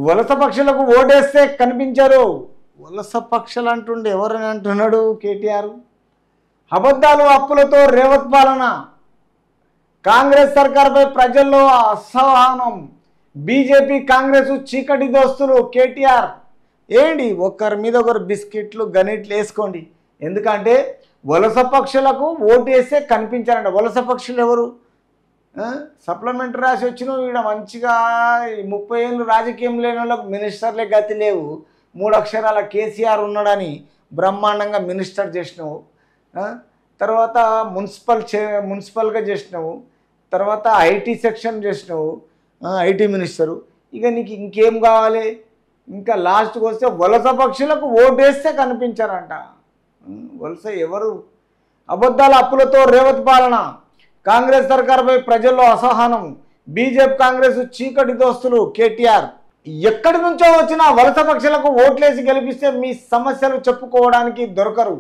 వలస పక్షులకు ఓటేస్తే కనిపించారు. వలస పక్షులు అంటుండే ఎవరని అంటున్నాడు కేటీఆర్. అబద్ధాలు అప్పులతో రేవంత్ పాలన, కాంగ్రెస్ సర్కార్పై ప్రజల్లో అసహనం, బీజేపీ కాంగ్రెస్ చీకటి దోస్తులు కేటీఆర్. ఏంటి ఒకరి మీద ఒకరు బిస్కెట్లు గనిట్లు వేసుకోండి. ఎందుకంటే వలస పక్షులకు ఓటు వేస్తే కనిపించారంట. వలస పక్షులు ఎవరు? సప్లిమెంటరీ రాసి వచ్చినావు ఈడ మంచిగా 30 ఏళ్ళు రాజకీయం లేని వాళ్ళకు మినిస్టర్లే గతి లేవు. 3 అక్షరాల కేసీఆర్ ఉన్నాడని బ్రహ్మాండంగా మినిస్టర్ చేసినావు. తర్వాత మున్సిపల్గా చేసినావు. తర్వాత ఐటీ సెక్షన్ చేసినావు, ఐటీ మినిస్టరు. ఇక నీకు ఇంకేం కావాలి? ఇంకా లాస్ట్కి వస్తే వలస పక్షులకు ఓటేస్తే కనిపించారంట. వలస ఎవరు? అబద్ధాల అప్పులతో రేవంత్ పాలన, కాంగ్రెస్ సర్కార్పై ప్రజల్లో అసహనం, బీజేపీ కాంగ్రెస్ చీకటి దోస్తులు కేటీఆర్. ఎక్కడి నుంచో వచ్చిన వలస పక్షులకు ఓట్లేసి గెలిపిస్తే మీ సమస్యలు చెప్పుకోవడానికి దొరకరు,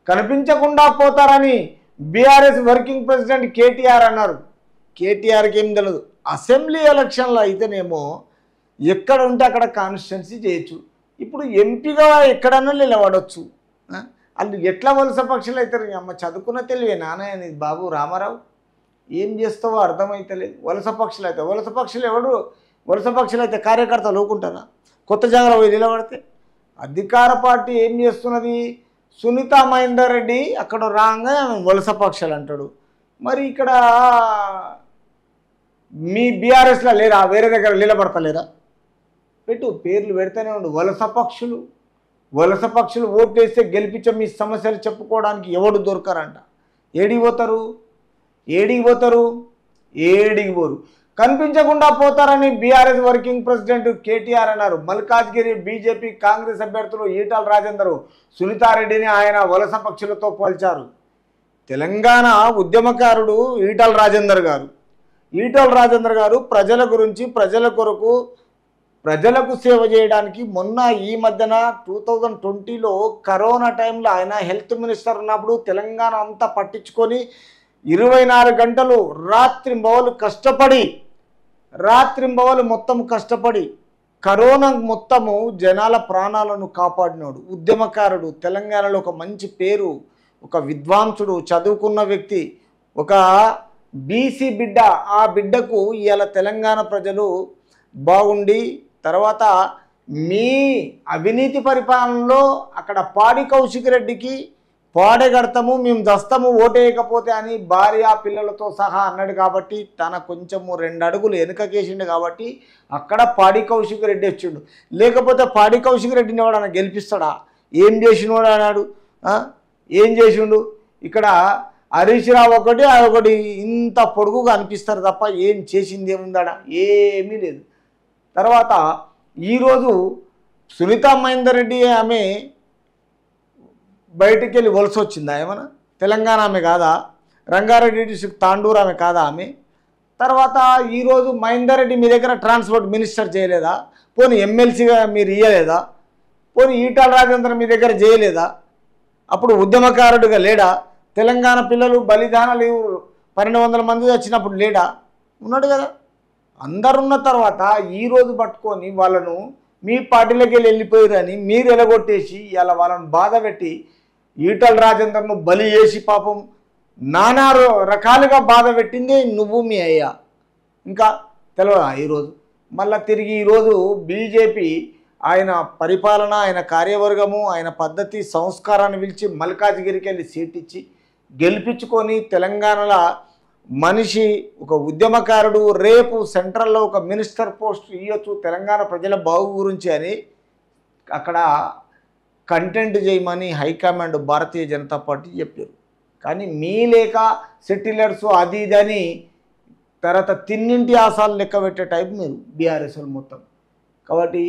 కనిపించకుండా పోతారని బీఆర్ఎస్ వర్కింగ్ ప్రెసిడెంట్ కేటీఆర్ అన్నారు. కేటీఆర్కి ఏం తెలియదు. అసెంబ్లీ ఎలక్షన్లో అయితేనేమో ఎక్కడ ఉంటే అక్కడ కాన్స్టిట్యున్సీ చేయొచ్చు. ఇప్పుడు ఎంపీగా ఎక్కడన్నా నిలబడవచ్చు. వాళ్ళు ఎట్లా వలస పక్షులు అవుతారు? అమ్మ చదువుకున్న తెలివే నాన్న బాబు రామారావు. ఏం చేస్తావో అర్థమైతలేదు. వలస పక్షులు అయితే వలస పక్షులు ఎవడు? వలస పక్షులు అయితే కార్యకర్తలు ఊరుకుంటారా? కొత్త జాగాలో పోయి నిలబడితే అధికార పార్టీ ఏం చేస్తున్నది? సునీతా మహేందర్ రెడ్డి అక్కడ రాగా వలస పక్షులు అంటాడు. మరి ఇక్కడ మీ బీఆర్ఎస్లో లేరా? వేరే దగ్గర నిలబడతలేరా? పెట్టు, పేర్లు పెడితేనే ఉండు. వలస పక్షులు ఓటు వేస్తే గెలిపించే మీ సమస్యలు చెప్పుకోవడానికి ఎవడు దొరకరంట. ఏడికి పోతారు? ఏడికి పోరు, కనిపించకుండా పోతారని బీఆర్ఎస్ వర్కింగ్ ప్రెసిడెంట్ కేటీఆర్ అన్నారు. మల్కాజ్గిరి బీజేపీ కాంగ్రెస్ అభ్యర్థులు ఈటల రాజేందర్, సునీతారెడ్డిని ఆయన వలస పక్షులతో పోల్చారు. తెలంగాణ ఉద్యమకారుడు ఈటల రాజేందర్ గారు ప్రజల గురించి, ప్రజల కొరకు, ప్రజలకు సేవ చేయడానికి మొన్న ఈ మధ్యన 2020లో కరోనా టైంలో ఆయన హెల్త్ మినిస్టర్ ఉన్నప్పుడు తెలంగాణ అంతా పట్టించుకొని 24 గంటలు రాత్రింబవలు కష్టపడి కరోనా మొత్తము జనాల ప్రాణాలను కాపాడినాడు. ఉద్యమకారుడు, తెలంగాణలో ఒక మంచి పేరు, ఒక విద్వాంసుడు, చదువుకున్న వ్యక్తి, ఒక బీసీ బిడ్డ. ఆ బిడ్డకు ఇవాళ తెలంగాణ ప్రజలు బాగుండి తర్వాత మీ అవినీతి పరిపాలనలో అక్కడ పాడి కౌశిక్ రెడ్డికి పాడగడతాము, మేము దస్తాము ఓటేయకపోతే అని భార్య పిల్లలతో సహా అన్నాడు. కాబట్టి తన కొంచెము 2 అడుగులు వెనుకకేసిండు. కాబట్టి అక్కడ పాడి కౌశిక్ రెడ్డి వచ్చిండు. లేకపోతే పాడి కౌశిక్ రెడ్డిని ఎవడన్నా గెలిపిస్తాడా? ఏం చేసినోడు అన్నాడు. ఏం చేసిండు? ఇక్కడ హరీష్ రావు ఒకటి ఇంత పొడుగుగా అనిపిస్తారు తప్ప ఏం చేసింది ఏముందాడా? ఏమీ లేదు. తర్వాత ఈరోజు సునీతా మహేందర్ రెడ్డి ఆమె బయటికి వెళ్ళి వలస వచ్చిందా? ఏమన్నా తెలంగాణ ఆమె కాదా? రంగారెడ్డి డిస్ట్రిక్ట్ తాండూరు ఆమె కాదా ఆమె? తర్వాత ఈరోజు మహేందర్ రెడ్డి మీ దగ్గర ట్రాన్స్పోర్ట్ మినిస్టర్ చేయలేదా? పోనీ ఎమ్మెల్సీగా మీరు ఇయ్యలేదా? పోనీ ఈటల రాజేందర్ మీ దగ్గర చేయలేదా? అప్పుడు ఉద్యమకారుడిగా లేడా? తెలంగాణ పిల్లలు బలిదానాలు 1200 మంది వచ్చినప్పుడు లేడా? ఉన్నాడు కదా. అందరున్న తర్వాత ఈరోజు పట్టుకొని వాళ్ళను మీ పార్టీలోకి వెళ్ళిపోయారని మీరు ఎలగొట్టేసి ఇలా వాళ్ళను బాధ పెట్టి ఈటల రాజేందర్ను బలి చేసి పాపం నానా రకాలుగా బాధ పెట్టింది నువ్వు మీ అయ్యా. ఇంకా తెలియదా? ఈరోజు మళ్ళీ తిరిగి ఈరోజు బీజేపీ ఆయన పరిపాలన, ఆయన కార్యవర్గము, ఆయన పద్ధతి, సంస్కారాన్ని పిలిచి మల్కాజ్గిరికి వెళ్ళి సీట్ ఇచ్చి గెలిపించుకొని తెలంగాణలో మనిషి, ఒక ఉద్యమకారుడు రేపు సెంట్రల్లో ఒక మినిస్టర్ పోస్ట్ ఇవ్వచ్చు తెలంగాణ ప్రజల బాగు గురించి అని అక్కడ కంటెంట్ చేయమని హైకమాండ్ భారతీయ జనతా పార్టీ చెప్పారు. కానీ మీ లేక సెటిలర్స్ అది ఇదని తర్వాత తిన్నింటి ఆశాలు లెక్క పెట్టే టైప్ మీరు బీఆర్ఎస్ మొత్తం. కాబట్టి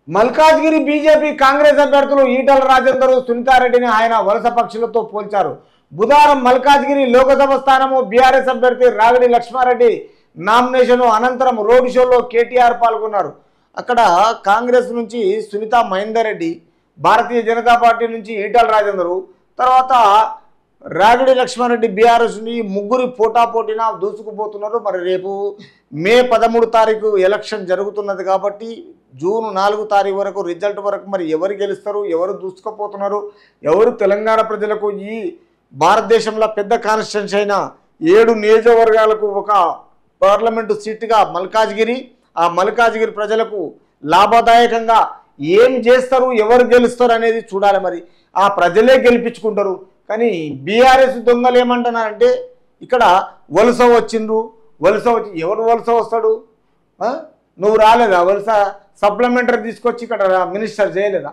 మల్కాజ్గిరి బీజేపీ కాంగ్రెస్ అభ్యర్థులు ఈటల రాజేందర్, సునీతారెడ్డిని ఆయన వలస పక్షులతో పోల్చారు. బుధవారం మల్కాజ్గిరి లోకసభ స్థానము బీఆర్ఎస్ అభ్యర్థి రాగిడి లక్ష్మారెడ్డి నామినేషన్ అనంతరం రోడ్ షోలో కేటీఆర్ పాల్గొన్నారు. అక్కడ కాంగ్రెస్ నుంచి సునీతా మహేందర్ రెడ్డి, భారతీయ జనతా పార్టీ నుంచి ఈటల రాజేందర్, తర్వాత రాగిడి లక్ష్మారెడ్డి బీఆర్ఎస్ నుండి ముగ్గురు పోటాపోటీన దూసుకుపోతున్నారు. మరి రేపు మే 13 తారీఖు ఎలక్షన్ జరుగుతున్నది కాబట్టి జూన్ 4 తారీఖు వరకు రిజల్ట్ వరకు మరి ఎవరు గెలుస్తారు, ఎవరు దూసుకుపోతున్నారు, ఎవరు తెలంగాణ ప్రజలకు ఈ భారతదేశంలో పెద్ద కాన్స్టిట్యున్సీ అయిన 7 నియోజకవర్గాలకు ఒక పార్లమెంటు సీటుగా మల్కాజ్గిరి, ఆ మల్కాజ్గిరి ప్రజలకు లాభదాయకంగా ఏం చేస్తారు, ఎవరు గెలుస్తారు అనేది చూడాలి. మరి ఆ ప్రజలే గెలిపించుకుంటారు. కానీ బీఆర్ఎస్ దొంగలు ఏమంటున్నారంటే ఇక్కడ వలస వచ్చిండ్రు, వలస వచ్చి ఎవరు వలస వస్తాడు, నువ్వు రాలేదా వలస, సప్లిమెంటరీ తీసుకొచ్చి ఇక్కడ మినిస్టర్ చేయలేదా,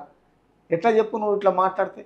ఎట్లా చెప్పు నువ్వు ఇట్లా మాట్లాడితే.